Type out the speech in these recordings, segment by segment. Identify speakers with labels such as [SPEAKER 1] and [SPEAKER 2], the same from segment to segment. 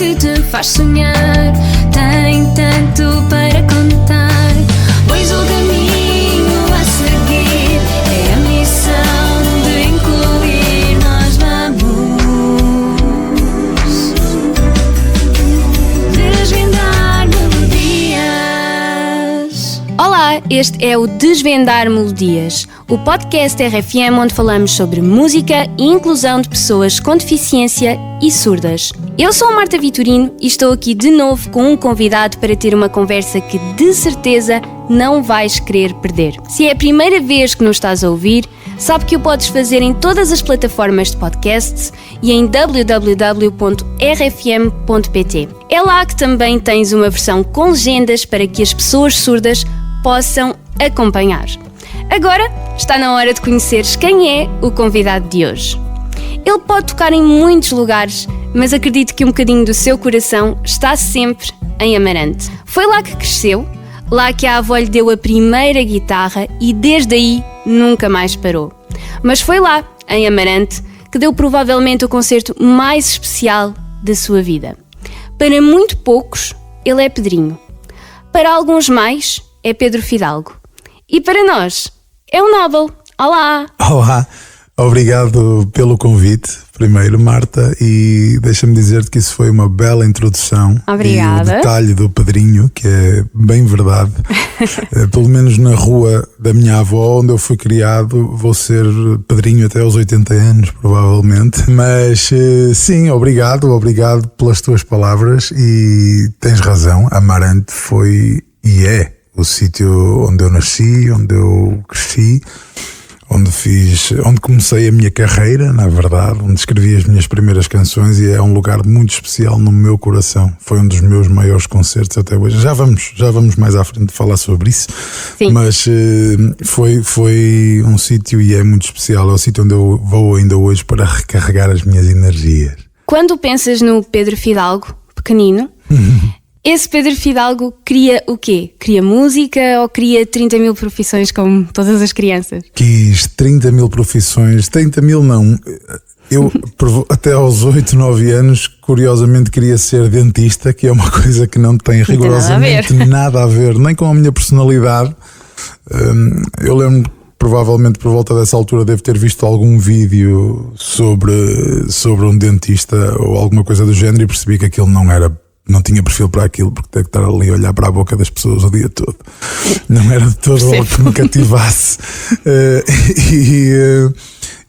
[SPEAKER 1] que te faz sonhar tem tanto para contar. Pois o caminho a seguir é a missão de incluir. Nós vamos desvendar melodias. Olá, este é o Desvendar Melodias, o podcast RFM onde falamos sobre música e inclusão de pessoas com deficiência e surdas. Eu sou a Marta Vitorino e estou aqui de novo com um convidado para ter uma conversa que de certeza não vais querer perder. Se é a primeira vez que nos estás a ouvir, sabe que o podes fazer em todas as plataformas de podcasts e em www.rfm.pt. É lá que também tens uma versão com legendas para que as pessoas surdas possam acompanhar. Agora está na hora de conheceres quem é o convidado de hoje. Ele pode tocar em muitos lugares, mas acredito que um bocadinho do seu coração está sempre em Amarante. Foi lá que cresceu, lá que a avó lhe deu a primeira guitarra e desde aí nunca mais parou. Mas foi lá, em Amarante, que deu provavelmente o concerto mais especial da sua vida. Para muito poucos, ele é Pedrinho. Para alguns mais, é Pedro Fidalgo. E para nós, é o Nobel. Olá!
[SPEAKER 2] Olá! Obrigado pelo convite, primeiro, Marta, e deixa-me dizer-te que isso foi uma bela introdução.
[SPEAKER 1] Obrigada.
[SPEAKER 2] E o detalhe do Pedrinho, que é bem verdade. Pelo menos na rua da minha avó, onde eu fui criado, vou ser Pedrinho até aos 80 anos, provavelmente. Mas sim, obrigado pelas tuas palavras e tens razão, Amarante foi e é o sítio onde eu nasci, onde eu cresci, onde comecei a minha carreira, na verdade, onde escrevi as minhas primeiras canções e é um lugar muito especial no meu coração. Foi um dos meus maiores concertos até hoje. Já vamos mais à frente falar sobre isso.
[SPEAKER 1] Sim.
[SPEAKER 2] Mas foi um sítio e é muito especial. É o sítio onde eu vou ainda hoje para recarregar as minhas energias.
[SPEAKER 1] Quando pensas no Pedro Fidalgo, pequenino, esse Pedro Fidalgo cria o quê? Cria música ou cria 30 mil profissões como todas as crianças?
[SPEAKER 2] Quis 30 mil profissões, 30 mil não. Eu até aos 8, 9 anos, curiosamente queria ser dentista, que é uma coisa que não tem rigorosamente nada a ver, nem com a minha personalidade. Eu lembro, provavelmente por volta dessa altura, devo ter visto algum vídeo sobre um dentista ou alguma coisa do género e percebi que aquilo não tinha perfil para aquilo, porque tem que estar ali a olhar para a boca das pessoas o dia todo. Não era de todo algo que me cativasse.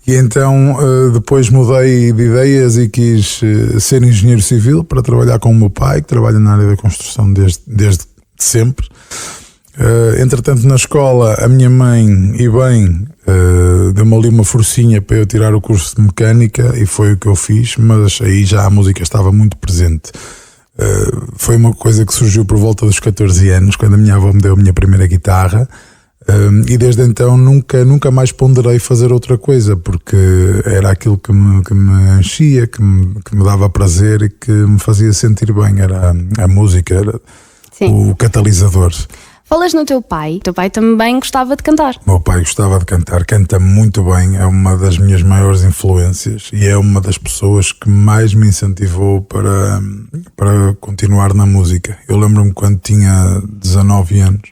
[SPEAKER 2] E então depois mudei de ideias e quis ser engenheiro civil para trabalhar com o meu pai, que trabalha na área da construção desde sempre. Entretanto, na escola, a minha mãe, deu-me ali uma forcinha para eu tirar o curso de mecânica e foi o que eu fiz, mas aí já a música estava muito presente. Foi uma coisa que surgiu por volta dos 14 anos, quando a minha avó me deu a minha primeira guitarra, e desde então nunca mais ponderei fazer outra coisa, porque era aquilo que me enchia, que me dava prazer e que me fazia sentir bem. Era a música, era
[SPEAKER 1] Sim.
[SPEAKER 2] O catalisador.
[SPEAKER 1] Falas no teu pai também gostava de cantar.
[SPEAKER 2] Meu pai gostava de cantar, canta muito bem, é uma das minhas maiores influências e é uma das pessoas que mais me incentivou para continuar na música. Eu lembro-me quando tinha 19 anos,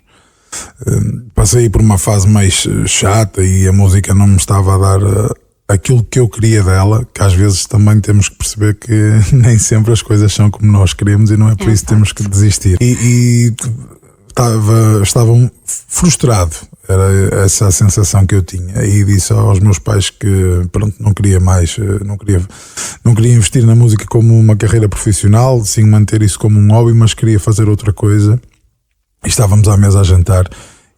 [SPEAKER 2] passei por uma fase mais chata e a música não me estava a dar aquilo que eu queria dela, que às vezes também temos que perceber que nem sempre as coisas são como nós queremos e não é por isso que temos que desistir. E estava frustrado, era essa a sensação que eu tinha, e disse aos meus pais que pronto, não queria mais, não queria investir na música como uma carreira profissional, sim manter isso como um hobby, mas queria fazer outra coisa. E estávamos à mesa a jantar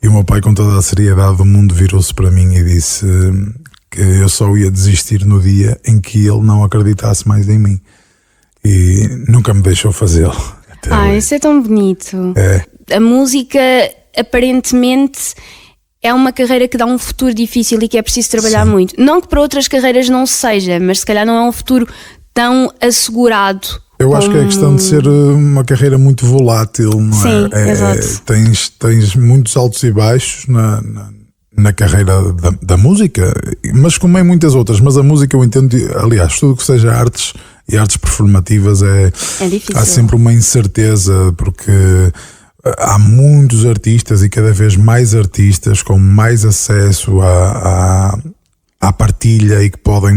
[SPEAKER 2] e o meu pai, com toda a seriedade do mundo, virou-se para mim e disse que eu só ia desistir no dia em que ele não acreditasse mais em mim, e nunca me deixou fazê-lo.
[SPEAKER 1] Isso é tão bonito.
[SPEAKER 2] É.
[SPEAKER 1] A música, aparentemente, é uma carreira que dá um futuro difícil e que é preciso trabalhar muito. Não que para outras carreiras não seja, mas se calhar não é um futuro tão assegurado.
[SPEAKER 2] Eu acho que é questão de ser uma carreira muito volátil, não é?
[SPEAKER 1] Sim, exato.
[SPEAKER 2] Tens muitos altos e baixos na carreira da música, mas como em muitas outras. Mas a música, eu entendo, aliás, tudo que seja artes E artes performativas
[SPEAKER 1] é difícil.
[SPEAKER 2] Há sempre uma incerteza, porque há muitos artistas e cada vez mais artistas com mais acesso à partilha e que podem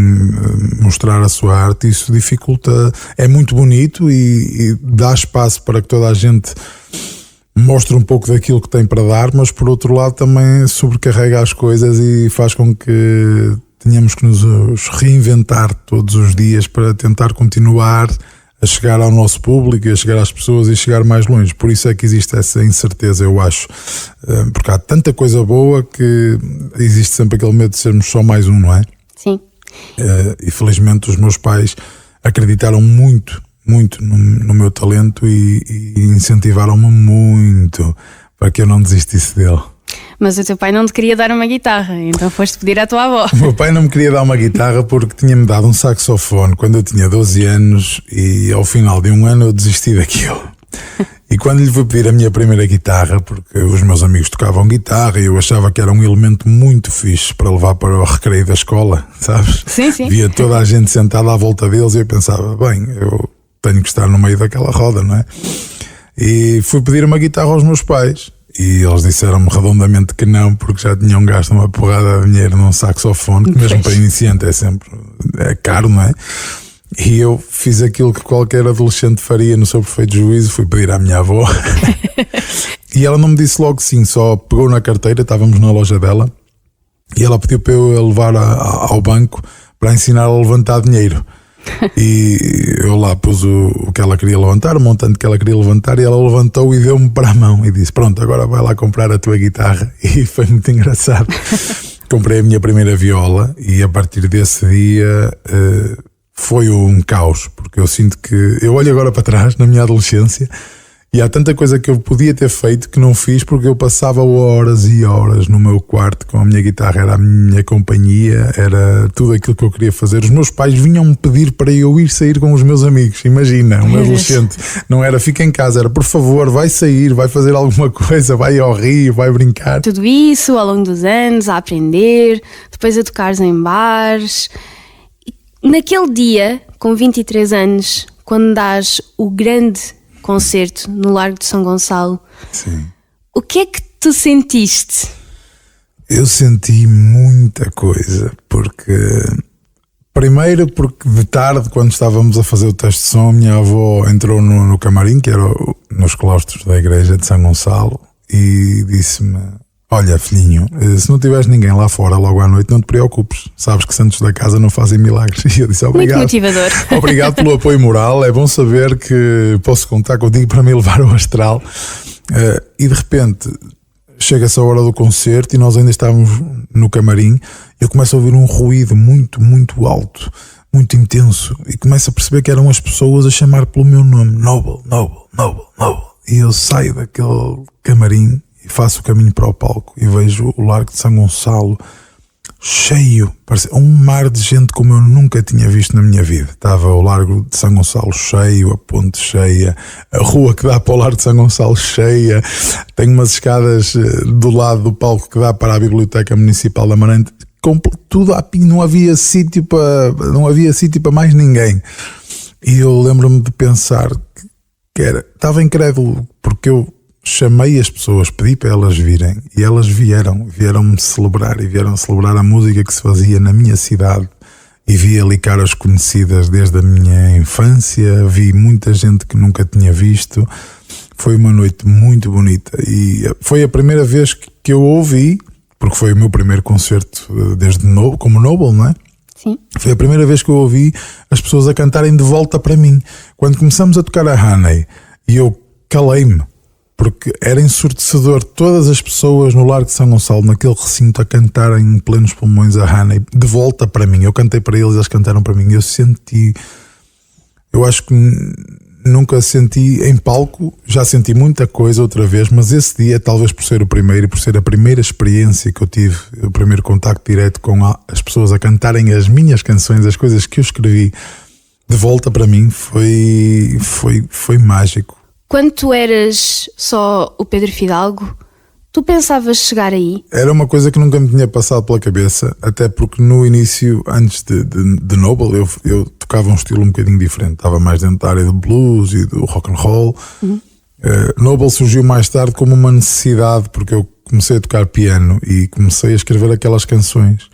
[SPEAKER 2] mostrar a sua arte. Isso dificulta, é muito bonito e dá espaço para que toda a gente mostre um pouco daquilo que tem para dar, mas por outro lado também sobrecarrega as coisas e faz com que tenhamos que nos reinventar todos os dias para tentar continuar a chegar ao nosso público, a chegar às pessoas e chegar mais longe. Por isso é que existe essa incerteza, eu acho, porque há tanta coisa boa que existe sempre aquele medo de sermos só mais um, não é?
[SPEAKER 1] Sim.
[SPEAKER 2] E felizmente os meus pais acreditaram muito no meu talento e incentivaram-me muito para que eu não desistisse dele.
[SPEAKER 1] Mas o teu pai não te queria dar uma guitarra, então foste pedir à tua avó.
[SPEAKER 2] O meu pai não me queria dar uma guitarra porque tinha-me dado um saxofone quando eu tinha 12 anos e ao final de um ano eu desisti daquilo. E quando lhe fui pedir a minha primeira guitarra, porque os meus amigos tocavam guitarra e eu achava que era um elemento muito fixe para levar para o recreio da escola, sabes?
[SPEAKER 1] Sim, sim.
[SPEAKER 2] Via toda a gente sentada à volta deles e eu pensava, bem, eu tenho que estar no meio daquela roda, não é? E fui pedir uma guitarra aos meus pais. E eles disseram-me redondamente que não, porque já tinham gasto uma porrada de dinheiro num saxofone, que mesmo para iniciante é caro, não é? E eu fiz aquilo que qualquer adolescente faria no seu perfeito juízo, fui pedir à minha avó. E ela não me disse logo sim, só pegou na carteira, estávamos na loja dela, e ela pediu para eu a levar ao banco para ensinar a levantar dinheiro. E eu lá pus o que ela queria levantar, o montante que ela queria levantar, e ela levantou e deu-me para a mão e disse, pronto, agora vai lá comprar a tua guitarra. E foi muito engraçado. Comprei a minha primeira viola e a partir desse dia foi um caos, porque eu sinto que eu olho agora para trás na minha adolescência e há tanta coisa que eu podia ter feito que não fiz, porque eu passava horas e horas no meu quarto com a minha guitarra, era a minha companhia, era tudo aquilo que eu queria fazer. Os meus pais vinham-me pedir para eu ir sair com os meus amigos, imagina, um adolescente, não era fica em casa, era por favor, vai sair, vai fazer alguma coisa, vai ao rio, vai brincar.
[SPEAKER 1] Tudo isso ao longo dos anos, a aprender, depois a tocares em bares. E naquele dia, com 23 anos, quando dás o grande concerto no Largo de São Gonçalo,
[SPEAKER 2] sim,
[SPEAKER 1] o que é que tu sentiste?
[SPEAKER 2] Eu senti muita coisa, porque primeiro porque de tarde, quando estávamos a fazer o teste de som, minha avó entrou no camarim, que era nos claustros da igreja de São Gonçalo, e disse-me, olha filhinho, se não tiveres ninguém lá fora logo à noite, não te preocupes, sabes que santos da casa não fazem milagres. E eu disse, obrigado.
[SPEAKER 1] Muito motivador.
[SPEAKER 2] Obrigado pelo apoio moral, é bom saber que posso contar contigo para me levar ao astral. E de repente chega-se a hora do concerto e nós ainda estávamos no camarim, eu começo a ouvir um ruído muito, muito alto, muito intenso, e começo a perceber que eram as pessoas a chamar pelo meu nome, Noble, Noble, Noble, Noble. E eu saio daquele camarim e faço o caminho para o palco e vejo o Largo de São Gonçalo cheio, parece um mar de gente como eu nunca tinha visto na minha vida. Estava o Largo de São Gonçalo cheio, a ponte cheia, a rua que dá para o Largo de São Gonçalo cheia, tem umas escadas do lado do palco que dá para a Biblioteca Municipal da Amarante, tudo a pin, não havia sítio para mais ninguém. E eu lembro-me de pensar que estava incrédulo, porque eu chamei as pessoas, pedi para elas virem e elas vieram-me celebrar e vieram celebrar a música que se fazia na minha cidade, e vi ali caras conhecidas desde a minha infância, vi muita gente que nunca tinha visto. Foi uma noite muito bonita e foi a primeira vez que eu ouvi, porque foi o meu primeiro concerto desde novo, como Noble, não é?
[SPEAKER 1] Sim.
[SPEAKER 2] Foi a primeira vez que eu ouvi as pessoas a cantarem de volta para mim. Quando começamos a tocar a Honey e eu calei-me, porque era ensurdecedor todas as pessoas no Largo de São Gonçalo, naquele recinto, a cantarem em plenos pulmões a Honey de volta para mim. Eu cantei para eles cantaram para mim. Eu acho que nunca senti em palco, já senti muita coisa outra vez, mas esse dia, talvez por ser o primeiro e por ser a primeira experiência que eu tive, o primeiro contacto direto com as pessoas a cantarem as minhas canções, as coisas que eu escrevi de volta para mim, foi mágico.
[SPEAKER 1] Quando tu eras só o Pedro Fidalgo, Tu pensavas chegar aí?
[SPEAKER 2] Era uma coisa que nunca me tinha passado pela cabeça, até porque no início, antes de Noble, eu tocava um estilo um bocadinho diferente. Estava mais dentro da área do blues e do rock and roll. Noble surgiu mais tarde como uma necessidade, porque eu comecei a tocar piano e comecei a escrever aquelas canções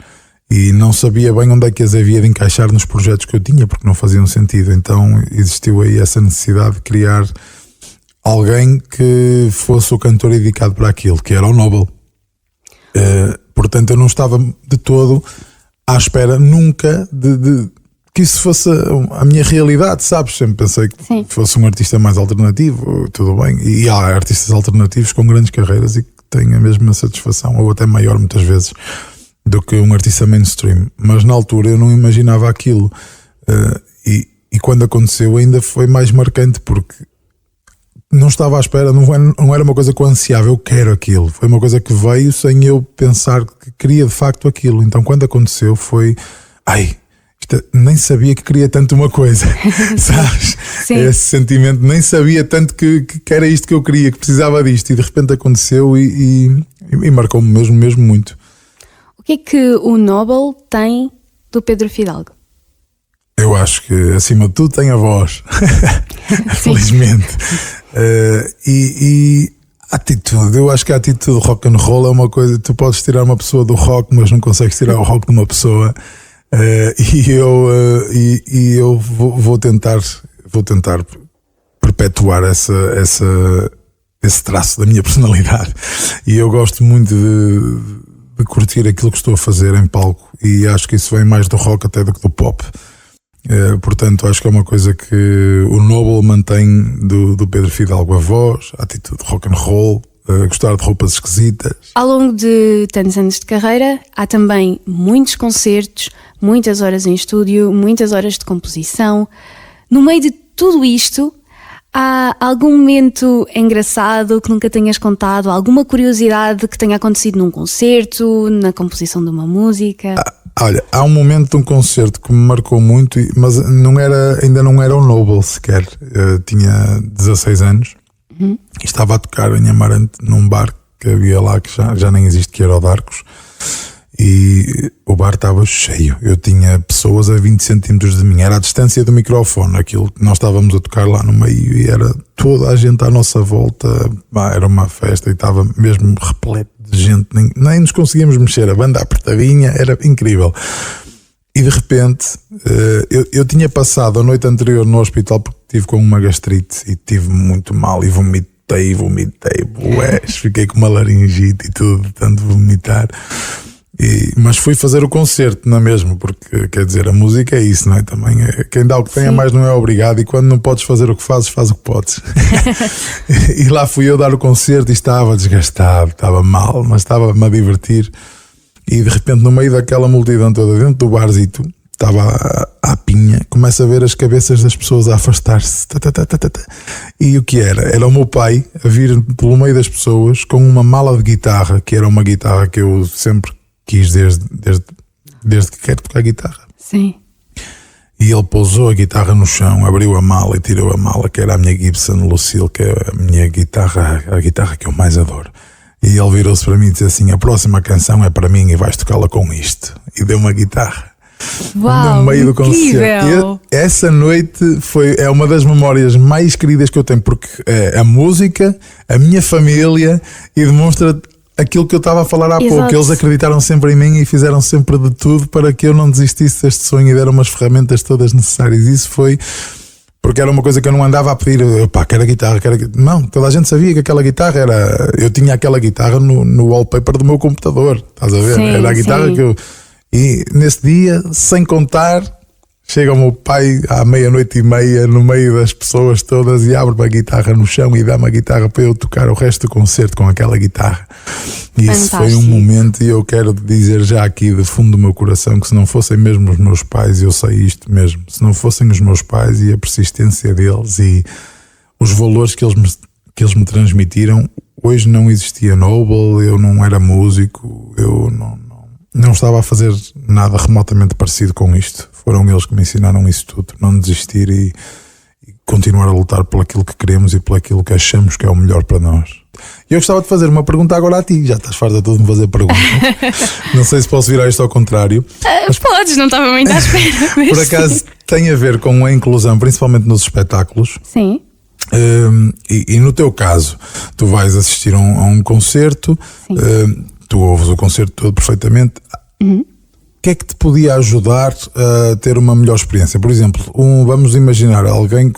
[SPEAKER 2] e não sabia bem onde é que as havia de encaixar nos projetos que eu tinha, porque não faziam sentido. Então existiu aí essa necessidade de criar alguém que fosse o cantor indicado para aquilo, que era o Noble. Portanto, eu não estava de todo à espera nunca de que isso fosse a minha realidade, sabes? Sempre pensei que
[SPEAKER 1] Sim.
[SPEAKER 2] fosse um artista mais alternativo, tudo bem. E há artistas alternativos com grandes carreiras e que têm a mesma satisfação, ou até maior muitas vezes, do que um artista mainstream. Mas na altura eu não imaginava aquilo. E quando aconteceu ainda foi mais marcante, porque não estava à espera, não era uma coisa que eu ansiava, eu quero aquilo. Foi uma coisa que veio sem eu pensar que queria de facto aquilo. Então quando aconteceu foi, nem sabia que queria tanto uma coisa, sabes?
[SPEAKER 1] Sim.
[SPEAKER 2] Esse sentimento, nem sabia tanto que era isto que eu queria, que precisava disto, e de repente aconteceu e marcou-me mesmo muito.
[SPEAKER 1] O que é que o Noble tem do Pedro Fidalgo?
[SPEAKER 2] Eu acho que acima de tudo tem a voz, felizmente. E a atitude, eu acho que a atitude do rock and roll é uma coisa, tu podes tirar uma pessoa do rock, mas não consegues tirar o rock de uma pessoa. E eu vou tentar perpetuar esse traço da minha personalidade. E eu gosto muito de curtir aquilo que estou a fazer em palco, e acho que isso vem mais do rock até do que do pop. Portanto, acho que é uma coisa que o Noble mantém do Pedro Fidalgo: a voz, a atitude de rock and roll, gostar de roupas esquisitas.
[SPEAKER 1] Ao longo de tantos anos de carreira, há também muitos concertos, muitas horas em estúdio, muitas horas de composição. No meio de tudo isto, há algum momento engraçado que nunca tenhas contado? Alguma curiosidade que tenha acontecido num concerto, na composição de uma música?
[SPEAKER 2] Olha, há um momento de um concerto que me marcou muito, mas ainda não era o Noble sequer. Eu tinha 16 anos e estava a tocar em Amarante, num bar que havia lá, que já nem existe, que era o Darcos. E o bar estava cheio. Eu tinha pessoas a 20 centímetros de mim. Era a distância do microfone, aquilo que nós estávamos a tocar lá no meio, e era toda a gente à nossa volta. Era uma festa e estava mesmo repleto de gente. Nem nos conseguíamos mexer. A banda apertadinha, era incrível. E de repente, eu tinha passado a noite anterior no hospital porque estive com uma gastrite e estive muito mal e vomitei, fiquei com uma laringite e tudo, de tanto vomitar. Mas fui fazer o concerto na mesma, porque quer dizer, a música é isso, não é? Também quem dá o que tem a mais não é obrigado, e quando não podes fazer o que fazes, faz o que podes. E lá fui eu dar o concerto e estava desgastado, estava mal, mas estava-me a divertir. E de repente, no meio daquela multidão toda, dentro do barzito, estava à pinha, começo a ver as cabeças das pessoas a afastar-se. E o que era? Era o meu pai a vir pelo meio das pessoas com uma mala de guitarra, que era uma guitarra que eu sempre quis desde que quero tocar guitarra.
[SPEAKER 1] Sim.
[SPEAKER 2] E ele pousou a guitarra no chão, abriu a mala e tirou a mala, que era a minha Gibson Lucille, que é a minha guitarra, a guitarra que eu mais adoro. E ele virou-se para mim e disse assim: a próxima canção é para mim e vais tocá-la com isto. E deu uma guitarra.
[SPEAKER 1] Uau,
[SPEAKER 2] no meio do
[SPEAKER 1] incrível.
[SPEAKER 2] concerto. Essa noite é uma das memórias mais queridas que eu tenho, porque é a música, a minha família, e demonstra aquilo que eu estava a falar há pouco. Eles acreditaram sempre em mim e fizeram sempre de tudo para que eu não desistisse deste sonho, e deram umas ferramentas todas necessárias. Isso foi porque era uma coisa que eu não andava a pedir, quero a guitarra, não, toda a gente sabia que aquela guitarra era, eu tinha aquela guitarra no wallpaper do meu computador, estás a ver?
[SPEAKER 1] Sim,
[SPEAKER 2] era a guitarra
[SPEAKER 1] sim.
[SPEAKER 2] que eu, e nesse dia, sem contar, chega o meu pai à 00:30 no meio das pessoas todas e abre-me a guitarra no chão e dá-me a guitarra para eu tocar o resto do concerto com aquela guitarra. E isso foi um momento, e eu quero dizer já aqui do fundo do meu coração que se não fossem mesmo os meus pais, eu sei isto mesmo, se não fossem os meus pais e a persistência deles e os valores que eles me transmitiram, hoje não existia Noble, eu não era músico, eu não estava a fazer nada remotamente parecido com isto. Foram eles que me ensinaram isso tudo, não desistir e continuar a lutar por aquilo que queremos e por aquilo que achamos que é o melhor para nós. Eu gostava de fazer uma pergunta agora a ti. Já estás farta de me fazer perguntas. Não sei se posso virar isto ao contrário.
[SPEAKER 1] Mas podes, não estava muito à espera.
[SPEAKER 2] Por acaso tem a ver com a inclusão, principalmente nos espetáculos.
[SPEAKER 1] Sim.
[SPEAKER 2] E no teu caso, tu vais assistir a um concerto, tu ouves o concerto todo perfeitamente. O que é que te podia ajudar a ter uma melhor experiência? Por exemplo, vamos imaginar alguém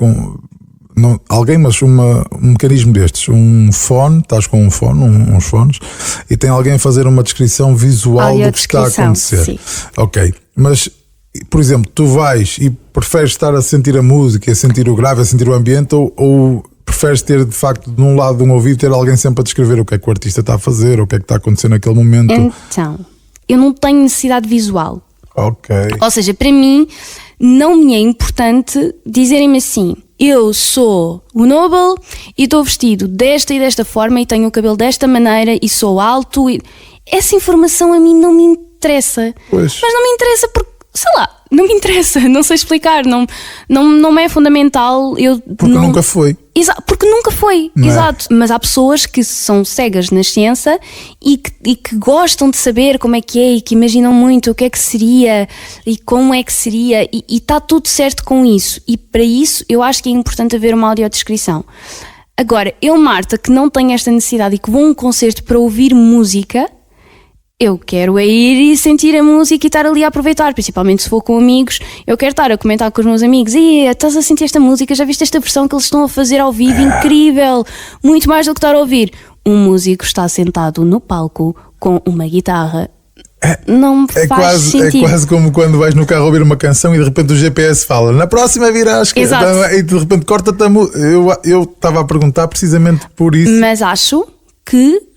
[SPEAKER 2] mas um mecanismo destes, um fone, estás com um fone, uns fones, e tem alguém a fazer uma descrição visual do que está a acontecer.
[SPEAKER 1] Sim.
[SPEAKER 2] Ok, mas por exemplo, tu vais e preferes estar a sentir a música, a sentir o grave, a sentir o ambiente, ou preferes ter de facto de um lado de um ouvido ter alguém sempre a descrever o que é que o artista está a fazer, o que é que está a acontecer naquele momento?
[SPEAKER 1] Então, eu não tenho necessidade visual.
[SPEAKER 2] Ok.
[SPEAKER 1] Ou seja, para mim não me é importante dizerem-me assim: eu sou o Noble e estou vestido desta e desta forma e tenho o cabelo desta maneira e sou alto. Essa informação a mim não me interessa.
[SPEAKER 2] Pois.
[SPEAKER 1] Mas não me interessa porque, sei lá, não me interessa, não sei explicar, não me é fundamental.
[SPEAKER 2] Porque nunca foi.
[SPEAKER 1] Porque nunca foi,
[SPEAKER 2] Não é?
[SPEAKER 1] exato. Mas há pessoas que são cegas na ciência e que gostam de saber como é que é e que imaginam muito o que é que seria e como é que seria, e está tudo certo com isso. E para isso eu acho que é importante haver uma audiodescrição. Agora, eu, Marta, que não tenho esta necessidade e que vou a um concerto para ouvir música, eu quero é ir e sentir a música e estar ali a aproveitar, principalmente se for com amigos. Eu quero estar a comentar com os meus amigos: e estás a sentir esta música, já viste esta versão que eles estão a fazer ao vivo, incrível, muito mais do que estar a ouvir. Um músico está sentado no palco com uma guitarra. Não me faz sentido.
[SPEAKER 2] É quase como quando vais no carro ouvir uma canção e de repente o GPS fala: na próxima vira à esquerda.
[SPEAKER 1] Exato.
[SPEAKER 2] E de repente corta-te a música. Eu estava a perguntar precisamente por isso.
[SPEAKER 1] Mas acho que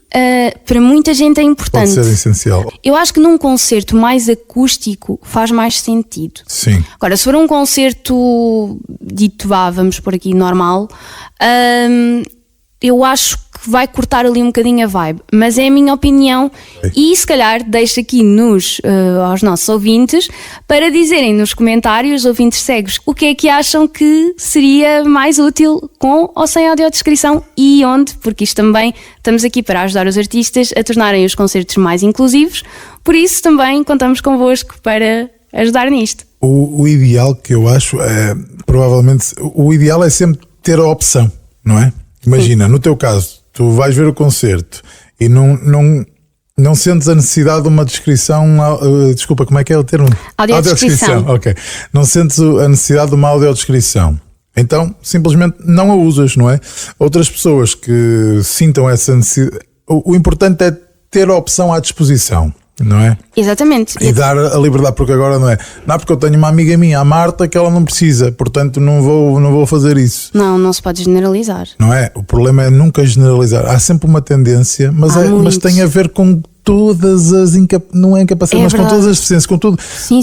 [SPEAKER 1] para muita gente é importante.
[SPEAKER 2] Pode ser essencial.
[SPEAKER 1] Eu acho que num concerto mais acústico faz mais sentido.
[SPEAKER 2] Sim.
[SPEAKER 1] Agora, se for um concerto dito, vamos por aqui, normal, eu acho que vai cortar ali um bocadinho a vibe, mas é a minha opinião. E se calhar deixo aqui aos nossos ouvintes para dizerem nos comentários, ouvintes cegos, o que é que acham que seria mais útil com ou sem audiodescrição e onde, porque isto também estamos aqui para ajudar os artistas a tornarem os concertos mais inclusivos, por isso também contamos convosco para ajudar nisto.
[SPEAKER 2] O ideal que eu acho é, provavelmente, o ideal é sempre ter a opção, não é? Imagina, no teu caso, tu vais ver o concerto e não sentes a necessidade de uma descrição. Desculpa, como é que é o termo?
[SPEAKER 1] Audiodescrição.
[SPEAKER 2] Ok. Não sentes a necessidade de uma audiodescrição. Então, simplesmente não a usas, não é? Outras pessoas que sintam essa necessidade. O importante é ter a opção à disposição, não é?
[SPEAKER 1] Exatamente.
[SPEAKER 2] E dar a liberdade, porque agora não é porque eu tenho uma amiga minha, a Marta, que ela não precisa, portanto não vou fazer isso.
[SPEAKER 1] Não se pode generalizar.
[SPEAKER 2] Não é? O problema é nunca generalizar. Há sempre uma tendência, mas tem a ver com todas as não é incapacidades, mas com todas as deficiências, com tudo.
[SPEAKER 1] Sim.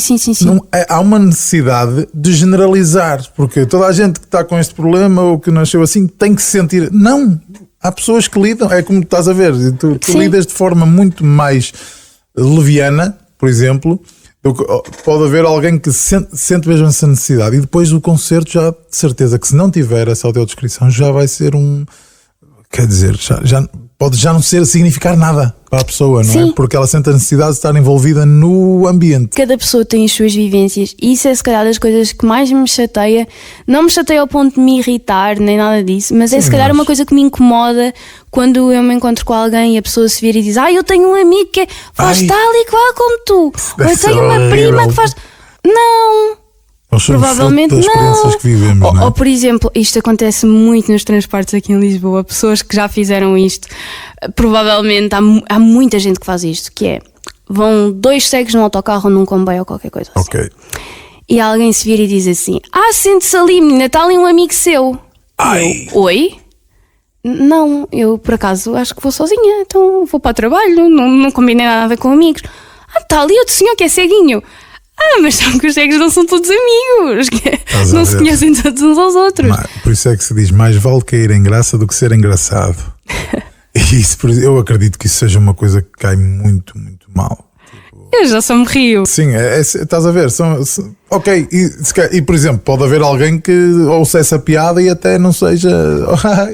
[SPEAKER 2] Há uma necessidade de generalizar, porque toda a gente que está com este problema ou que nasceu assim tem que se sentir. Não! Há pessoas que lidam, é como estás a ver, tu lidas de forma muito mais leviana, por exemplo. Pode haver alguém que sente mesmo essa necessidade, e depois do concerto já de certeza que se não tiver essa audiodescrição já vai ser quer dizer, pode já não significar nada para a pessoa, não
[SPEAKER 1] Sim.
[SPEAKER 2] é? Porque ela sente a necessidade de estar envolvida no ambiente.
[SPEAKER 1] Cada pessoa tem as suas vivências e isso é se calhar das coisas que mais me chateia. Não me chateia ao ponto de me irritar nem nada disso, mas é se calhar uma coisa que me incomoda quando eu me encontro com alguém e a pessoa se vira e diz: eu tenho um amigo que faz tal e qual como tu, ou eu tenho uma prima que faz... Não, provavelmente
[SPEAKER 2] das experiências
[SPEAKER 1] não.
[SPEAKER 2] Que vivemos, não é?
[SPEAKER 1] Ou por exemplo, isto acontece muito nos transportes aqui em Lisboa, pessoas que já fizeram isto, provavelmente há muita gente que faz isto, que é: vão 2 cegos num autocarro ou num comboio ou qualquer coisa assim.
[SPEAKER 2] Ok.
[SPEAKER 1] E alguém se vira e diz assim: sente-se ali, menina, está ali um amigo seu. Eu, oi? Não, eu por acaso acho que vou sozinha, então vou para o trabalho, não combinei nada com amigos. Está ali outro senhor que é ceguinho. Mas são que os cegos não são todos amigos, não se conhecem todos uns aos outros.
[SPEAKER 2] Por isso é que se diz: mais vale cair em graça do que ser engraçado. E isso, eu acredito que isso seja uma coisa que cai muito, muito mal.
[SPEAKER 1] Eu já só me rio.
[SPEAKER 2] Sim, estás a ver? Ok, e por exemplo, pode haver alguém que ouça essa piada e até não seja.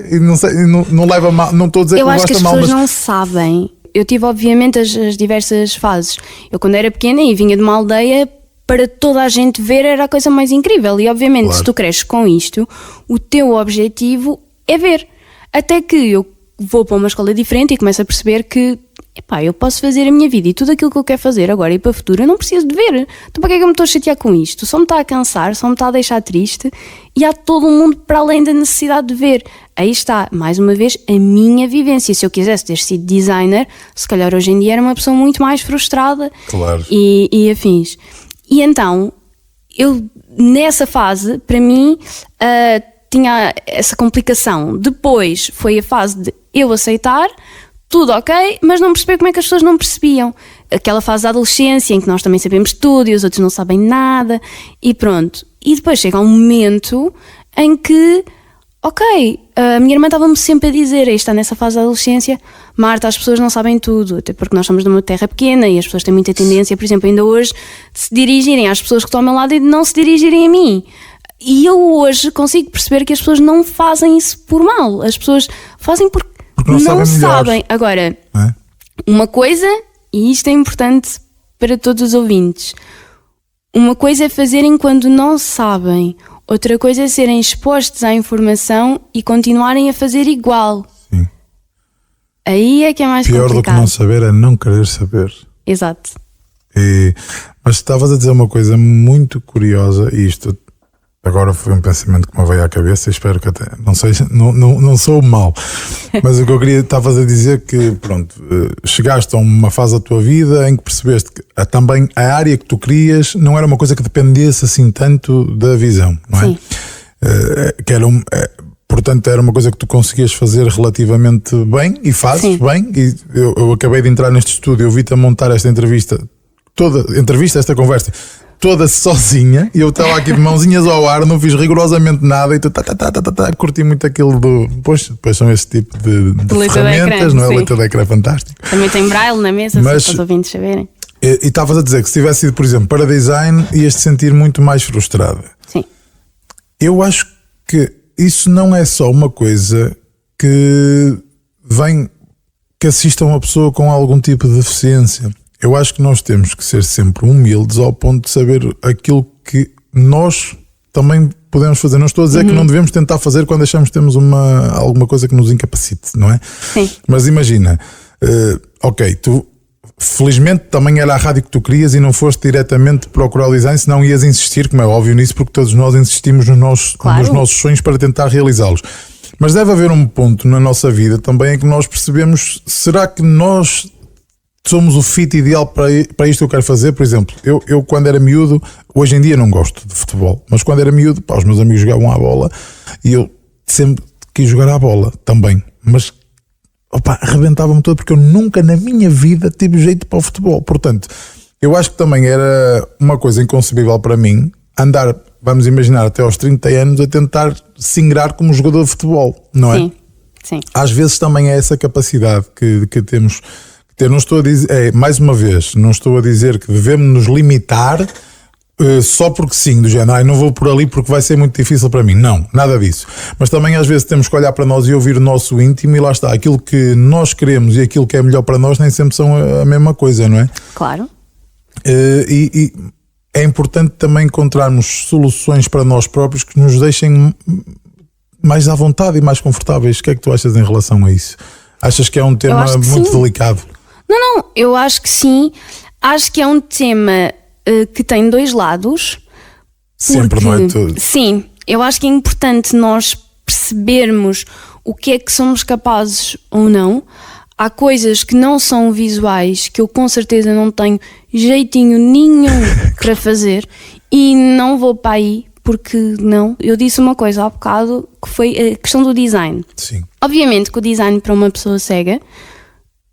[SPEAKER 2] E não leva mal. Não estou a dizer que
[SPEAKER 1] eu acho que as
[SPEAKER 2] mal,
[SPEAKER 1] pessoas
[SPEAKER 2] mas
[SPEAKER 1] não sabem. Eu tive, obviamente, as diversas fases. Eu, quando era pequena e vinha de uma aldeia, para toda a gente ver era a coisa mais incrível. E, obviamente,
[SPEAKER 2] claro,
[SPEAKER 1] se tu cresces com isto, o teu objetivo é ver. Até que eu vou para uma escola diferente e começo a perceber que eu posso fazer a minha vida e tudo aquilo que eu quero fazer agora e para o futuro eu não preciso de ver. Então para que é que eu me estou a chatear com isto? Só me está a cansar, só me está a deixar triste e há todo um mundo para além da necessidade de ver. Aí está, mais uma vez, a minha vivência. Se eu quisesse ter sido designer, se calhar hoje em dia era uma pessoa muito mais frustrada,
[SPEAKER 2] claro,
[SPEAKER 1] e afins. E então, eu nessa fase, para mim, tinha essa complicação. Depois foi a fase de eu aceitar, tudo ok, mas não perceber como é que as pessoas não percebiam. Aquela fase da adolescência em que nós também sabemos tudo e os outros não sabem nada e pronto. E depois chega um momento em que, ok, a minha irmã estava-me sempre a dizer, aí está nessa fase da adolescência, Marta, as pessoas não sabem tudo, até porque nós somos de uma terra pequena e as pessoas têm muita tendência, por exemplo, ainda hoje, de se dirigirem às pessoas que estão ao meu lado e de não se dirigirem a mim. E eu hoje consigo perceber que as pessoas não fazem isso por mal, as pessoas fazem porque não sabem. Agora, uma coisa, e isto é importante para todos os ouvintes, uma coisa é fazerem quando não sabem, outra coisa é serem expostos à informação e continuarem a fazer igual.
[SPEAKER 2] Sim.
[SPEAKER 1] Aí é que é mais
[SPEAKER 2] pior
[SPEAKER 1] complicado.
[SPEAKER 2] Do que não saber é não querer saber.
[SPEAKER 1] Exato.
[SPEAKER 2] Mas estavas a dizer uma coisa muito curiosa, e isto agora foi um pensamento que me veio à cabeça e espero que até não sou mau, mas o que eu queria, estavas a dizer que pronto, chegaste a uma fase da tua vida em que percebeste que também a área que tu querias não era uma coisa que dependesse assim tanto da visão, não é?
[SPEAKER 1] Sim.
[SPEAKER 2] Que era portanto era uma coisa que tu conseguias fazer relativamente bem e fazes
[SPEAKER 1] Sim.
[SPEAKER 2] bem, e eu acabei de entrar neste estúdio, eu vi-te a montar esta esta conversa toda sozinha, e eu estava aqui de mãozinhas ao ar, não fiz rigorosamente nada, e tu curti muito aquilo depois são esse tipo de ferramentas, não é? Leitura de ecrã fantástico.
[SPEAKER 1] Também tem braille na mesa,
[SPEAKER 2] mas,
[SPEAKER 1] se os ouvintes saberem.
[SPEAKER 2] E estavas a dizer que se tivesse ido, por exemplo, para design, ias-te sentir muito mais frustrada.
[SPEAKER 1] Sim.
[SPEAKER 2] Eu acho que isso não é só uma coisa que assista a uma pessoa com algum tipo de deficiência. Eu acho que nós temos que ser sempre humildes ao ponto de saber aquilo que nós também podemos fazer. Não estou a dizer que não devemos tentar fazer quando achamos que temos alguma coisa que nos incapacite, não é?
[SPEAKER 1] Sim.
[SPEAKER 2] Mas imagina, ok, tu felizmente também era a rádio que tu querias e não foste diretamente procurar o design, senão ias insistir, como é óbvio nisso, porque todos nós insistimos nos nossos sonhos para tentar realizá-los. Mas deve haver um ponto na nossa vida também em que nós percebemos, será que nós somos o fit ideal para isto que eu quero fazer? Por exemplo, eu quando era miúdo, hoje em dia não gosto de futebol, mas quando era miúdo, os meus amigos jogavam à bola e eu sempre quis jogar à bola também, mas arrebentava-me todo porque eu nunca na minha vida tive jeito para o futebol. Portanto, eu acho que também era uma coisa inconcebível para mim andar, vamos imaginar, até aos 30 anos a tentar se ingrar como jogador de futebol, não é?
[SPEAKER 1] Sim, sim.
[SPEAKER 2] Às vezes também é essa capacidade que temos. Não estou a dizer, mais uma vez, não estou a dizer que devemos nos limitar só porque sim, do género, não vou por ali porque vai ser muito difícil para mim. Não, nada disso. Mas também às vezes temos que olhar para nós e ouvir o nosso íntimo, e lá está, aquilo que nós queremos e aquilo que é melhor para nós nem sempre são a mesma coisa, não é?
[SPEAKER 1] Claro.
[SPEAKER 2] E é importante também encontrarmos soluções para nós próprios que nos deixem mais à vontade e mais confortáveis. O que é que tu achas em relação a isso? Achas que é um tema muito delicado?
[SPEAKER 1] Não, eu acho que sim. Acho que é um tema que tem dois lados.
[SPEAKER 2] Sempre, não é tudo.
[SPEAKER 1] Sim, eu acho que é importante nós percebermos o que é que somos capazes ou não. Há coisas que não são visuais que eu com certeza não tenho jeitinho nenhum para fazer e não vou para aí, porque não. Eu disse uma coisa há bocado que foi a questão do design.
[SPEAKER 2] Sim.
[SPEAKER 1] Obviamente que o design para uma pessoa cega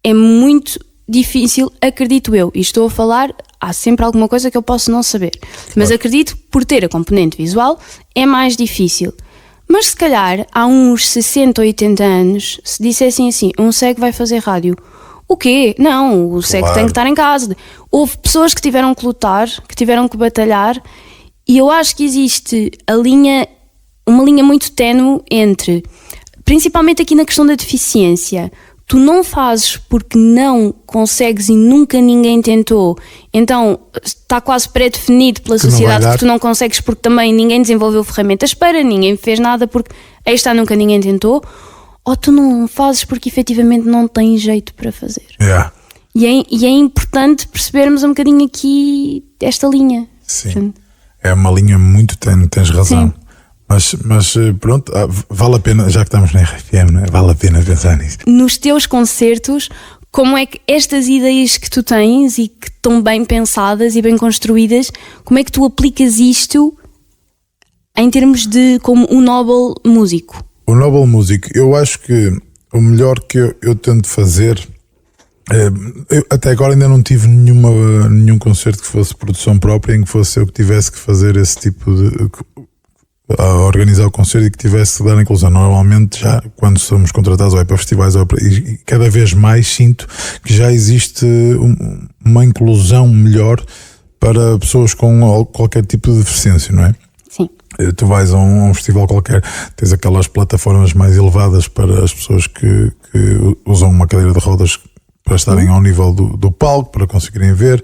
[SPEAKER 1] é muito difícil, acredito eu, e estou a falar, há sempre alguma coisa que eu posso não saber, mas acredito por ter a componente visual é mais difícil. Mas se calhar há uns 60 ou 80 anos, se dissessem assim, um cego vai fazer rádio, O quê? Não, o cego tem que estar em casa. Houve pessoas que tiveram que lutar, que tiveram que batalhar, e eu acho que existe uma linha muito ténue entre, principalmente aqui na questão da deficiência, tu não fazes porque não consegues e nunca ninguém tentou, então está quase pré-definido pela sociedade que tu não consegues porque também ninguém desenvolveu ferramentas para, ninguém fez nada porque aí está, nunca ninguém tentou, ou tu não fazes porque efetivamente não tens jeito para fazer. E é importante percebermos um bocadinho aqui esta linha.
[SPEAKER 2] Sim, portanto, é uma linha muito tênue, tens razão. Sim. Mas pronto, vale a pena, já que estamos na RFM, não é? Vale a pena pensar nisso.
[SPEAKER 1] Nos teus concertos, como é que estas ideias que tu tens e que estão bem pensadas e bem construídas, como é que tu aplicas isto em termos de como um noble músico?
[SPEAKER 2] O noble músico, eu acho que o melhor que eu tento fazer, eu até agora ainda não tive nenhum concerto que fosse produção própria, em que fosse eu que tivesse que fazer esse tipo de... a organizar o concerto e que tivesse de dar inclusão. Normalmente já quando somos contratados ou é para festivais e cada vez mais sinto que já existe uma inclusão melhor para pessoas com qualquer tipo de deficiência, não é?
[SPEAKER 1] Sim.
[SPEAKER 2] Tu vais a um festival qualquer, tens aquelas plataformas mais elevadas para as pessoas que usam uma cadeira de rodas para estarem ao nível do palco, para conseguirem ver.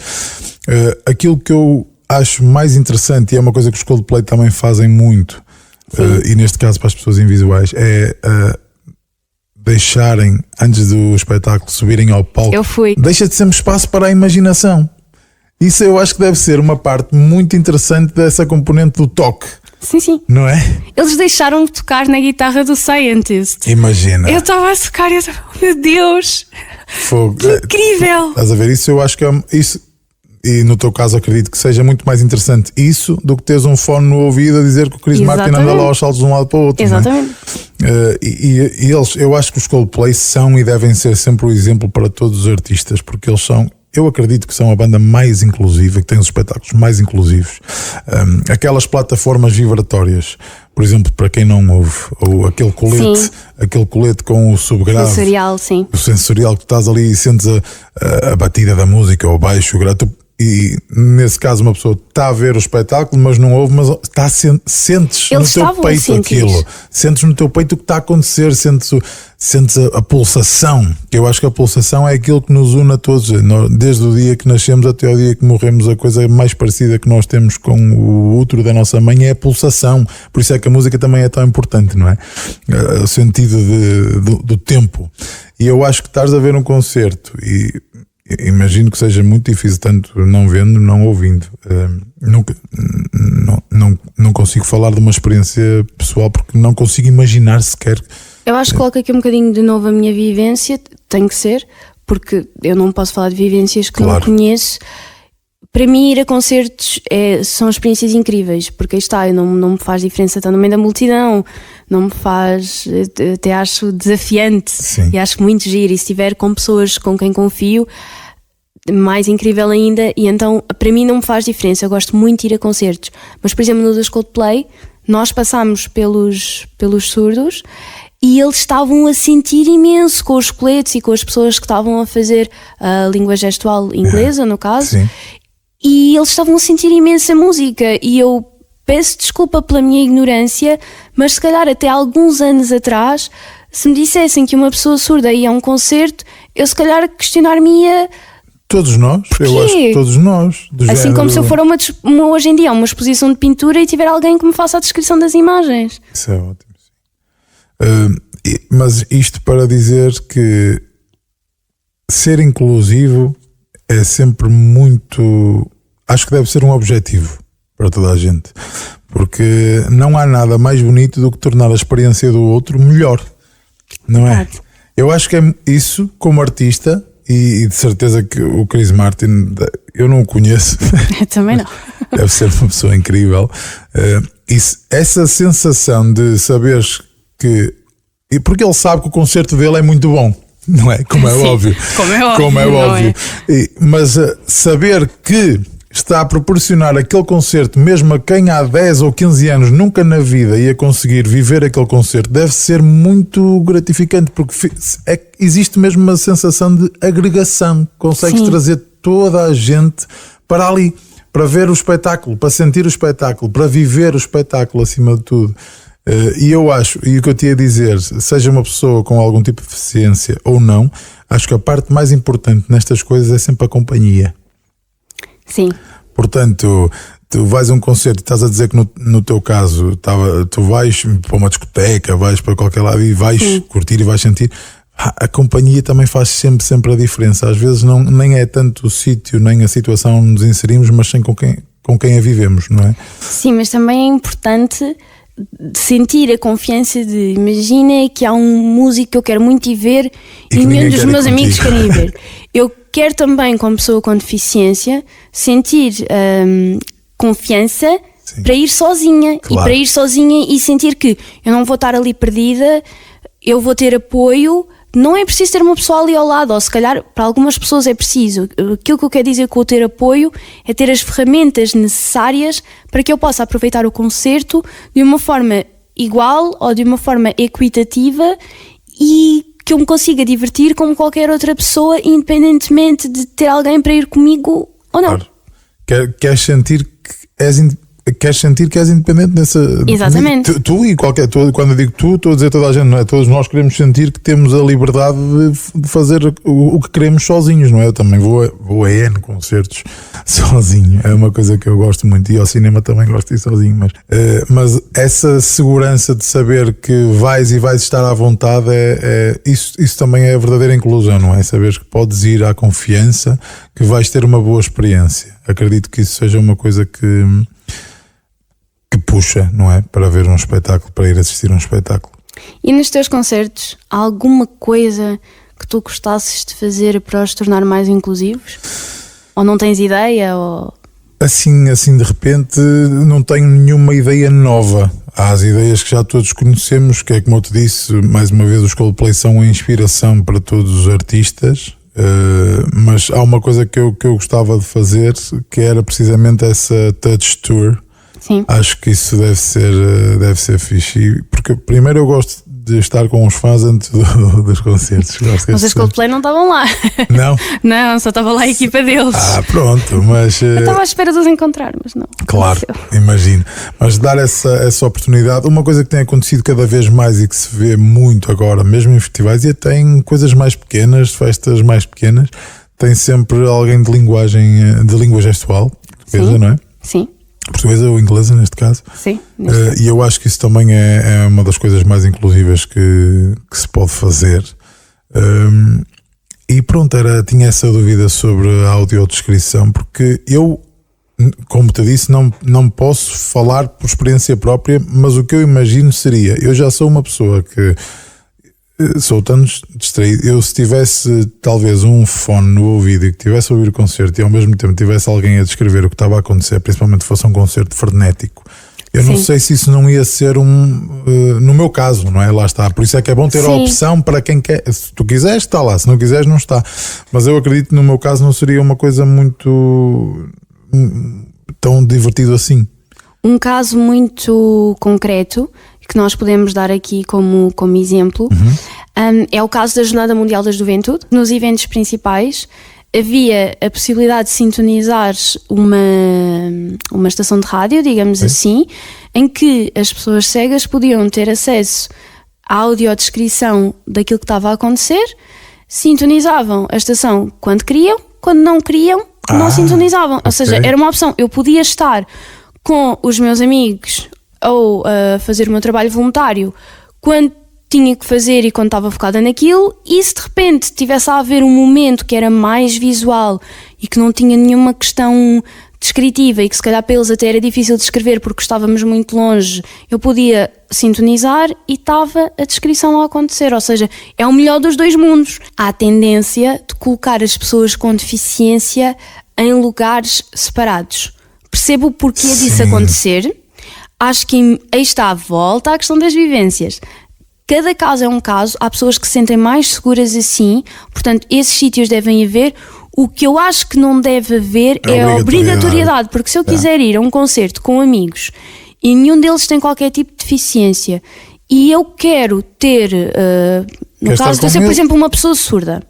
[SPEAKER 2] Aquilo que eu acho mais interessante, e é uma coisa que os Coldplay também fazem muito, e neste caso para as pessoas invisuais, é deixarem, antes do espetáculo, subirem ao palco. Deixa de ser um espaço para a imaginação. Isso eu acho que deve ser uma parte muito interessante dessa componente do toque.
[SPEAKER 1] Sim.
[SPEAKER 2] Não é?
[SPEAKER 1] Eles deixaram-me tocar na guitarra do Scientist.
[SPEAKER 2] Imagina.
[SPEAKER 1] Eu estava a tocar e eu estava, oh, meu Deus,
[SPEAKER 2] Fogo.
[SPEAKER 1] Que incrível.
[SPEAKER 2] Estás a ver? Isso eu acho que é isso. E no teu caso acredito que seja muito mais interessante isso do que teres um fone no ouvido a dizer que o Chris Martin anda lá aos saltos de um lado para o outro.
[SPEAKER 1] Exatamente.
[SPEAKER 2] E eles, eu acho que os Coldplay são e devem ser sempre o exemplo para todos os artistas, porque eles são, eu acredito que são a banda mais inclusiva, que tem os espetáculos mais inclusivos. Aquelas plataformas vibratórias, por exemplo, para quem não ouve, ou aquele colete com o subgrave,
[SPEAKER 1] sensorial, sim.
[SPEAKER 2] O sensorial, que estás ali e sentes a batida da música, ou baixo, o grave. E nesse caso uma pessoa está a ver o espetáculo, mas não ouve, mas sentes
[SPEAKER 1] eles
[SPEAKER 2] no teu peito aquilo, sentes no teu peito o que está a acontecer, sentes a pulsação, que eu acho que a pulsação é aquilo que nos une a todos, desde o dia que nascemos até o dia que morremos. A coisa mais parecida que nós temos com o útero da nossa mãe é a pulsação. Por isso é que a música também é tão importante, não é? O sentido do tempo. E eu acho que estás a ver um concerto e imagino que seja muito difícil, tanto não vendo, não ouvindo. Não consigo falar de uma experiência pessoal porque não consigo imaginar sequer.
[SPEAKER 1] Eu acho que coloco aqui um bocadinho de novo a minha vivência, tem que ser, porque eu não posso falar de vivências que não conheço. Para mim, ir a concertos são experiências incríveis, porque aí está, não me faz diferença estar no meio da multidão, não me faz, até acho desafiante.
[SPEAKER 2] Sim.
[SPEAKER 1] E acho muito giro, e se estiver com pessoas com quem confio, mais incrível ainda. E então para mim não me faz diferença, eu gosto muito de ir a concertos. Mas por exemplo no dos Coldplay nós passámos pelos surdos e eles estavam a sentir imenso com os coletes e com as pessoas que estavam a fazer a língua gestual inglesa, no caso.
[SPEAKER 2] Sim.
[SPEAKER 1] E eles estavam a sentir imensa música e eu peço desculpa pela minha ignorância, mas se calhar até alguns anos atrás, se me dissessem que uma pessoa surda ia a um concerto, eu se calhar questionar-me-ia.
[SPEAKER 2] Todos nós, eu acho que todos nós.
[SPEAKER 1] Assim género... como se eu for hoje em dia a uma exposição de pintura e tiver alguém que me faça a descrição das imagens.
[SPEAKER 2] Isso é ótimo. Mas isto para dizer que ser inclusivo é sempre muito... Acho que deve ser um objetivo para toda a gente. Porque não há nada mais bonito do que tornar a experiência do outro melhor. Não é? Eu acho que é isso, como artista... E de certeza que o Chris Martin, eu não o conheço.
[SPEAKER 1] Eu também não.
[SPEAKER 2] Deve ser uma pessoa incrível. Essa sensação de saberes que... Porque ele sabe que o concerto dele é muito bom, não é? Como é óbvio.
[SPEAKER 1] Como é óbvio.
[SPEAKER 2] Mas saber que está a proporcionar aquele concerto, mesmo a quem há 10 ou 15 anos nunca na vida ia conseguir viver aquele concerto, deve ser muito gratificante, porque existe mesmo uma sensação de agregação. Consegues trazer toda a gente para ali, para ver o espetáculo, para sentir o espetáculo, para viver o espetáculo acima de tudo. E eu acho, e o que eu te ia dizer, seja uma pessoa com algum tipo de deficiência ou não, acho que a parte mais importante nestas coisas é sempre a companhia.
[SPEAKER 1] Sim.
[SPEAKER 2] Portanto, tu vais a um concerto, estás a dizer que no teu caso tu vais para uma discoteca, vais para qualquer lado e vais curtir e vais sentir. A companhia também faz sempre a diferença. Às vezes nem é tanto o sítio nem a situação onde nos inserimos, mas sim com quem a vivemos, não é?
[SPEAKER 1] Sim, mas também é importante sentir a confiança de, imagina que há um músico que eu quero muito ir ver e nenhum dos meus amigos querem ir ver. Eu quero também, como pessoa com deficiência, sentir confiança para ir sozinha. Claro. E para ir sozinha e sentir que eu não vou estar ali perdida, eu vou ter apoio. Não é preciso ter uma pessoa ali ao lado, ou se calhar para algumas pessoas é preciso. Aquilo que eu quero dizer com o ter apoio é ter as ferramentas necessárias para que eu possa aproveitar o concerto de uma forma igual ou de uma forma equitativa e que eu me consiga divertir como qualquer outra pessoa, independentemente de ter alguém para ir comigo ou não.
[SPEAKER 2] Claro. Queres sentir que és independente nessa.
[SPEAKER 1] Exatamente.
[SPEAKER 2] Tu e qualquer. Quando eu digo tu, estou a dizer toda a gente, não é? Todos nós queremos sentir que temos a liberdade de fazer o que queremos sozinhos, não é? Eu também vou a N concertos sozinho. É uma coisa que eu gosto muito. E ao cinema também gosto de ir sozinho. Mas essa segurança de saber que vais estar à vontade, isso também é a verdadeira inclusão, não é? Saberes que podes ir à confiança, que vais ter uma boa experiência. Acredito que isso seja uma coisa que puxa, não é? Para ver um espetáculo, para ir assistir a um espetáculo.
[SPEAKER 1] E nos teus concertos, há alguma coisa que tu gostasses de fazer para os tornar mais inclusivos? Ou não tens ideia? Ou...
[SPEAKER 2] Assim de repente não tenho nenhuma ideia nova. Há as ideias que já todos conhecemos, que é como eu te disse, mais uma vez os Coldplay são a inspiração para todos os artistas. Mas há uma coisa que eu gostava de fazer, que era precisamente essa Touch Tour.
[SPEAKER 1] Sim.
[SPEAKER 2] Acho que isso deve ser fixe, porque primeiro eu gosto de estar com os fãs antes dos concertos.
[SPEAKER 1] Mas os Coldplay não estavam lá.
[SPEAKER 2] Não?
[SPEAKER 1] Não, só estava lá a equipa deles.
[SPEAKER 2] Pronto, mas...
[SPEAKER 1] Eu estava à espera de os encontrar, mas não.
[SPEAKER 2] Claro, imagino. Mas dar essa oportunidade, uma coisa que tem acontecido cada vez mais e que se vê muito agora, mesmo em festivais, e até em coisas mais pequenas, festas mais pequenas, tem sempre alguém de língua gestual, portuguesa, não é?
[SPEAKER 1] Sim.
[SPEAKER 2] Portuguesa ou inglesa, neste caso.
[SPEAKER 1] Sim.
[SPEAKER 2] E eu acho que isso também é uma das coisas mais inclusivas que se pode fazer. E pronto, tinha essa dúvida sobre a audiodescrição, porque eu, como te disse, não posso falar por experiência própria, mas o que eu imagino seria, eu já sou uma pessoa que sou tão distraído. Eu, se tivesse talvez um fone no ouvido e que tivesse a ouvir o concerto e ao mesmo tempo tivesse alguém a descrever o que estava a acontecer, principalmente se fosse um concerto frenético, eu não sei se isso não ia ser no meu caso, não é? Lá está. Por isso é que é bom ter a opção para quem quer. Se tu quiseres, está lá. Se não quiseres, não está. Mas eu acredito que no meu caso não seria uma coisa muito tão divertido assim.
[SPEAKER 1] Um caso muito concreto que nós podemos dar aqui como exemplo é o caso da Jornada Mundial da Juventude. Nos eventos principais havia a possibilidade de sintonizar uma estação de rádio, digamos assim, em que as pessoas cegas podiam ter acesso à audiodescrição daquilo que estava a acontecer, sintonizavam a estação quando queriam, quando não queriam, não sintonizavam. Ou seja, era uma opção. Eu podia estar com os meus amigos ou fazer o meu trabalho voluntário quando tinha que fazer e quando estava focada naquilo, e se de repente tivesse a haver um momento que era mais visual e que não tinha nenhuma questão descritiva e que se calhar para eles até era difícil de escrever porque estávamos muito longe, eu podia sintonizar e estava a descrição a acontecer. Ou seja, é o melhor dos dois mundos. Há a tendência de colocar as pessoas com deficiência em lugares separados. Percebo o porquê disso acontecer. Acho que aí está a volta à questão das vivências. Cada caso é um caso, há pessoas que se sentem mais seguras assim, portanto esses sítios devem haver. O que eu acho que não deve haver é a obrigatoriedade, porque se eu quiser ir a um concerto com amigos e nenhum deles tem qualquer tipo de deficiência e eu quero ter, no caso de eu ser, por exemplo, uma pessoa surda,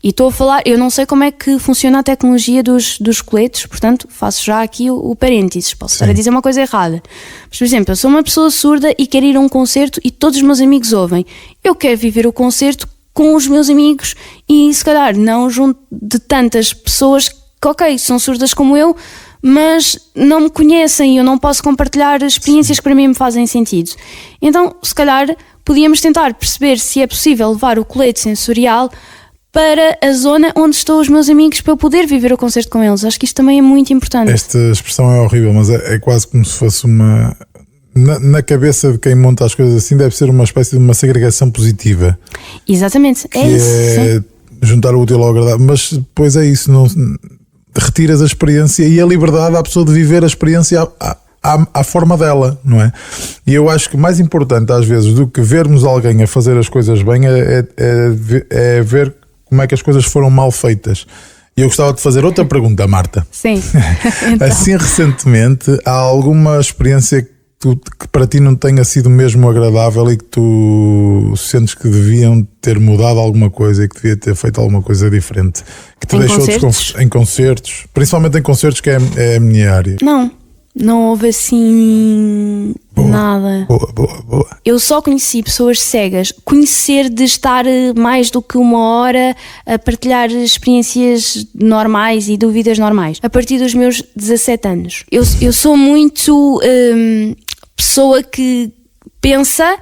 [SPEAKER 1] e estou a falar, eu não sei como é que funciona a tecnologia dos coletes, portanto faço já aqui o parênteses, posso estar a dizer uma coisa errada, mas por exemplo, eu sou uma pessoa surda e quero ir a um concerto e todos os meus amigos ouvem, eu quero viver o concerto com os meus amigos e se calhar não junto de tantas pessoas que, ok, são surdas como eu, mas não me conhecem e eu não posso compartilhar experiências que para mim me fazem sentido. Então, se calhar, podíamos tentar perceber se é possível levar o colete sensorial para a zona onde estão os meus amigos para eu poder viver o concerto com eles. Acho que isto também é muito importante.
[SPEAKER 2] Esta expressão é horrível, mas é quase como se fosse uma... Na cabeça de quem monta as coisas assim deve ser uma espécie de uma segregação positiva.
[SPEAKER 1] Exatamente, é isso.
[SPEAKER 2] É juntar o útil ao agradável, mas depois é isso, não retiras a experiência e a liberdade à pessoa de viver a experiência à forma dela, não é? E eu acho que mais importante às vezes do que vermos alguém a fazer as coisas bem é ver como é que as coisas foram mal feitas. E eu gostava de fazer outra pergunta, Marta.
[SPEAKER 1] Sim. Então.
[SPEAKER 2] Assim, recentemente, há alguma experiência que para ti não tenha sido mesmo agradável e que tu sentes que deviam ter mudado alguma coisa e que devia ter feito alguma coisa diferente, que te deixou desconfortável em concertos, principalmente em concertos, que é a minha área?
[SPEAKER 1] Não houve assim nada.
[SPEAKER 2] Boa.
[SPEAKER 1] Eu só conheci pessoas cegas. Conhecer de estar mais do que uma hora a partilhar experiências normais e dúvidas normais a partir dos meus 17 anos. Eu sou muito pessoa que pensa,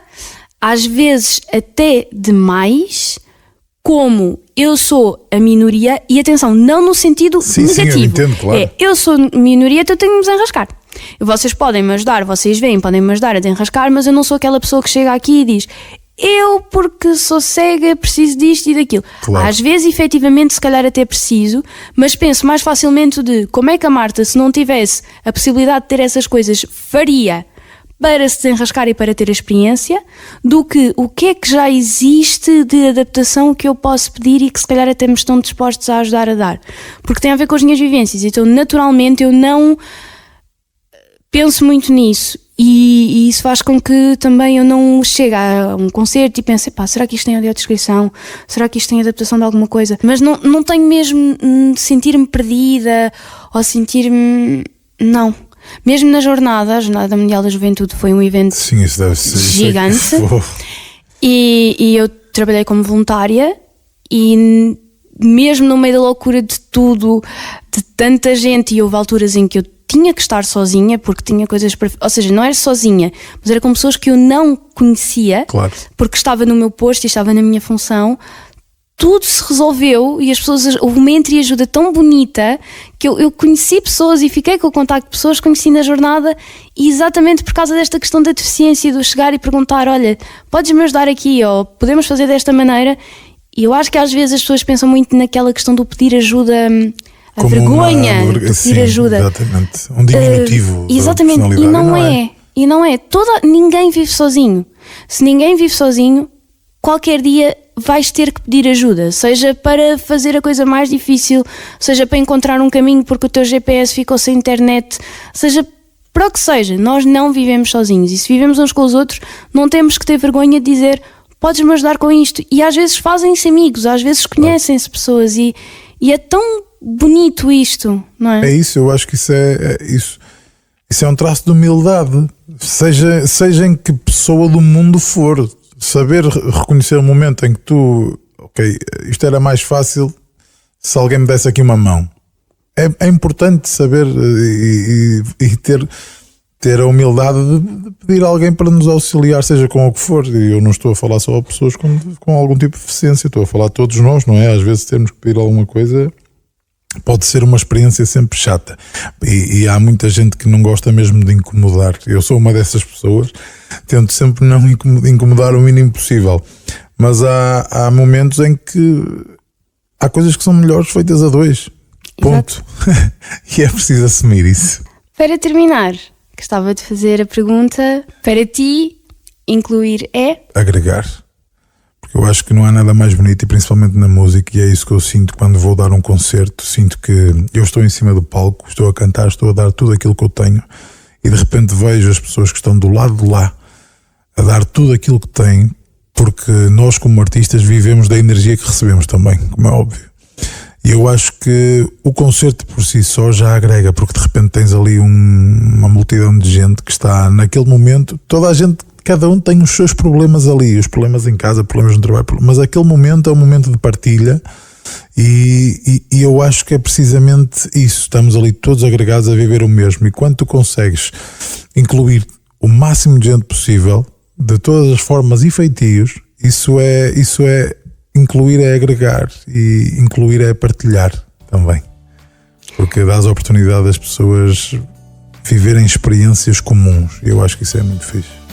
[SPEAKER 1] às vezes até demais, como eu sou a minoria, e atenção, não no sentido negativo.
[SPEAKER 2] Sim, eu entendo, claro.
[SPEAKER 1] Eu sou minoria, então eu tenho de me desenrascar. Vocês podem me ajudar, vocês veem, podem me ajudar a desenrascar, mas eu não sou aquela pessoa que chega aqui e diz: eu, porque sou cega, preciso disto e daquilo.
[SPEAKER 2] Claro.
[SPEAKER 1] Às vezes, efetivamente, se calhar até preciso, mas penso mais facilmente de como é que a Marta, se não tivesse a possibilidade de ter essas coisas, faria para se desenrascar e para ter a experiência, do que o que é que já existe de adaptação que eu posso pedir e que se calhar até me estão dispostos a ajudar a dar. Porque tem a ver com as minhas vivências, então naturalmente eu não penso muito nisso e isso faz com que também eu não chegue a um concerto e pense: pá, será que isto tem audiodescrição? Será que isto tem adaptação de alguma coisa? Mas não tenho mesmo de sentir-me perdida ou sentir-me... Não. Mesmo na jornada, a Jornada Mundial da Juventude foi um evento
[SPEAKER 2] isso deve ser
[SPEAKER 1] gigante. E eu trabalhei como voluntária e mesmo no meio da loucura de tudo, de tanta gente, e houve alturas em que eu tinha que estar sozinha porque tinha coisas para... Ou seja, não era sozinha, mas era com pessoas que eu não conhecia,
[SPEAKER 2] claro,
[SPEAKER 1] porque estava no meu posto e estava na minha função. Tudo se resolveu e as pessoas, houve uma entreajuda tão bonita que eu conheci pessoas e fiquei com o contacto de pessoas que conheci na jornada, e exatamente por causa desta questão da deficiência, do chegar e perguntar: olha, podes-me ajudar aqui, ou podemos fazer desta maneira. E eu acho que às vezes as pessoas pensam muito naquela questão do pedir ajuda, a como vergonha de pedir ajuda.
[SPEAKER 2] Exatamente, um diminutivo.
[SPEAKER 1] Exatamente, e não é. Ninguém vive sozinho. Se ninguém vive sozinho, qualquer dia vais ter que pedir ajuda, seja para fazer a coisa mais difícil, seja para encontrar um caminho porque o teu GPS ficou sem internet, seja para o que seja. Nós não vivemos sozinhos, e se vivemos uns com os outros, não temos que ter vergonha de dizer: podes-me ajudar com isto. E às vezes fazem-se amigos, às vezes conhecem-se pessoas, e é tão bonito isto, não é?
[SPEAKER 2] É isso, eu acho que isso é um traço de humildade, seja em que pessoa do mundo for. Saber reconhecer o momento em que tu, ok, isto era mais fácil se alguém me desse aqui uma mão. É importante saber e ter a humildade de pedir a alguém para nos auxiliar, seja com o que for. E eu não estou a falar só a pessoas com algum tipo de deficiência, estou a falar a todos nós, não é? Às vezes termos que pedir alguma coisa pode ser uma experiência sempre chata, e há muita gente que não gosta mesmo de incomodar. Eu sou uma dessas pessoas, tento sempre não incomodar o mínimo possível, mas há momentos em que há coisas que são melhores feitas a dois. Ponto. E é preciso assumir isso.
[SPEAKER 1] Para terminar, gostava de fazer a pergunta: para ti, incluir é?
[SPEAKER 2] Agregar. Porque Eu acho que não há nada mais bonito, e principalmente na música, e é isso que eu sinto quando vou dar um concerto. Sinto que eu estou em cima do palco, estou a cantar, estou a dar tudo aquilo que eu tenho, e de repente vejo as pessoas que estão do lado de lá a dar tudo aquilo que têm, porque nós como artistas vivemos da energia que recebemos também, como é óbvio. E eu acho que o concerto por si só já agrega, porque de repente tens ali uma multidão de gente que está naquele momento, toda a gente, cada um tem os seus problemas ali, os problemas em casa, problemas no trabalho, mas aquele momento é um momento de partilha, e eu acho que é precisamente isso. Estamos ali todos agregados a viver o mesmo, e quando tu consegues incluir o máximo de gente possível, de todas as formas e feitios, isso é incluir, é agregar, e incluir é partilhar também, porque dás a oportunidade das pessoas viverem experiências comuns. Eu acho que isso é muito fixe.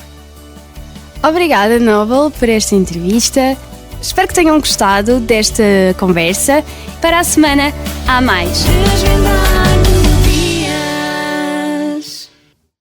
[SPEAKER 1] Obrigada, Noble, por esta entrevista. Espero que tenham gostado desta conversa. Para a semana há mais.